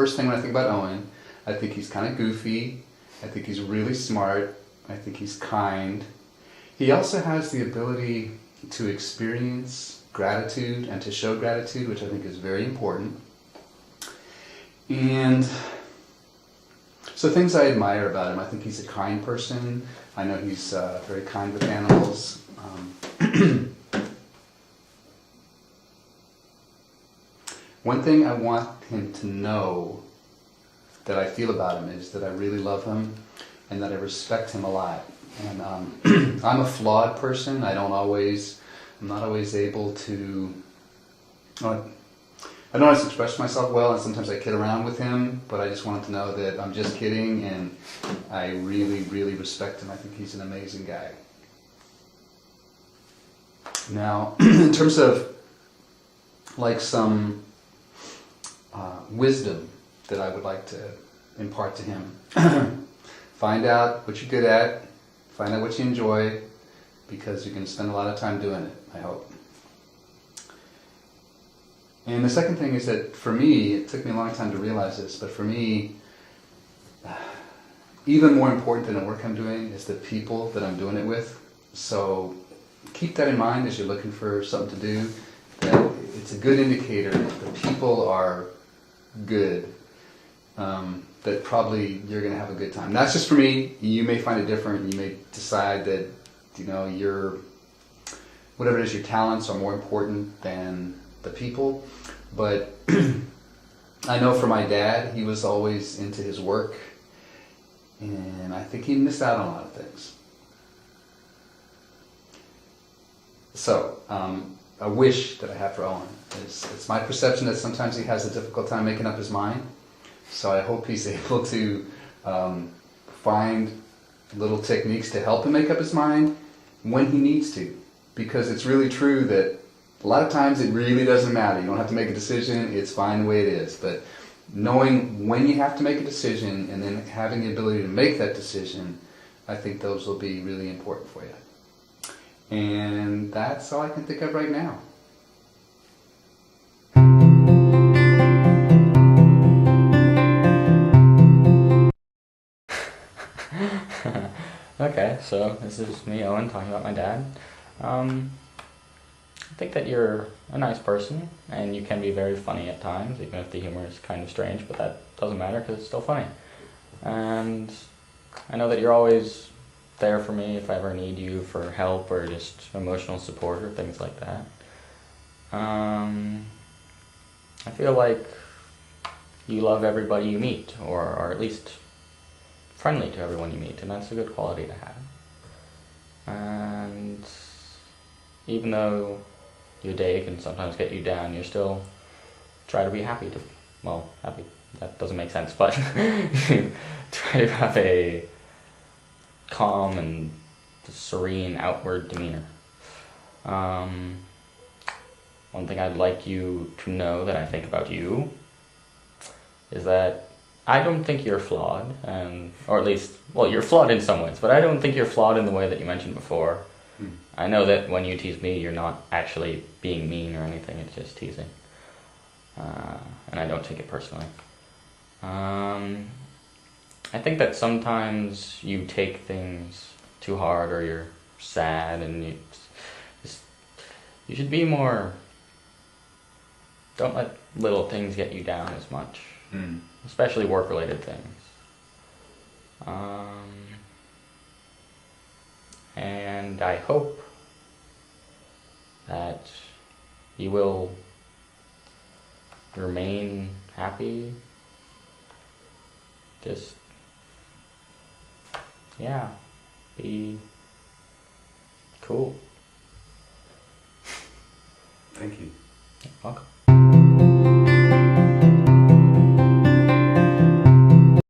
first thing when I think about Owen. I think he's kind of goofy. I think he's really smart. I think he's kind. He also has the ability to experience gratitude and to show gratitude, which I think is very important. And so things I admire about him, I think he's a kind person. I know he's very kind with animals. One thing I want him to know that I feel about him is that I really love him and that I respect him a lot. And I'm a flawed person. I'm not always able to, I don't always express myself well, and sometimes I kid around with him, but I just want him to know that I'm just kidding, and I really, really respect him. I think he's an amazing guy. Now, in terms of like some wisdom that I would like to impart to him, find out what you're good at, find out what you enjoy, because you're going to spend a lot of time doing it, I hope. And the second thing is that for me, it took me a long time to realize this, but for me, even more important than the work I'm doing is the people that I'm doing it with. So keep that in mind as you're looking for something to do, that it's a good indicator that the people are good, that probably you're going to have a good time. That's just for me. You may find it different. You may decide that, whatever it is, your talents are more important than the people. But I know for my dad, he was always into his work, and I think he missed out on a lot of things. So, a wish that I have for Owen is, it's my perception that sometimes he has a difficult time making up his mind. So I hope he's able to find little techniques to help him make up his mind when he needs to. Because it's really true that a lot of times it really doesn't matter. You don't have to make a decision. It's fine the way it is. But knowing when you have to make a decision and then having the ability to make that decision, I think those will be really important for you. And that's all I can think of right now. Okay, so this is me, Owen, talking about my dad. I think that you're a nice person, and you can be very funny at times, even if the humor is kind of strange, but that doesn't matter because it's still funny. And I know that you're always there for me if I ever need you for help or just emotional support or things like that. I feel like you love everybody you meet, or are at least friendly to everyone you meet, and that's a good quality to have. And even though your day can sometimes get you down, you still try to be happy. Happy, that doesn't make sense, but you try to have a calm and serene outward demeanor. One thing I'd like you to know that I think about you is that I don't think you're flawed, or at least, you're flawed in some ways, but I don't think you're flawed in the way that you mentioned before. I know that when you tease me, you're not actually being mean or anything, it's just teasing. And I don't take it personally. I think that sometimes you take things too hard, or you're sad, and you should be more, don't let little things get you down as much, especially work-related things. And I hope that you will remain happy. Just, be cool. Thank you. You're welcome.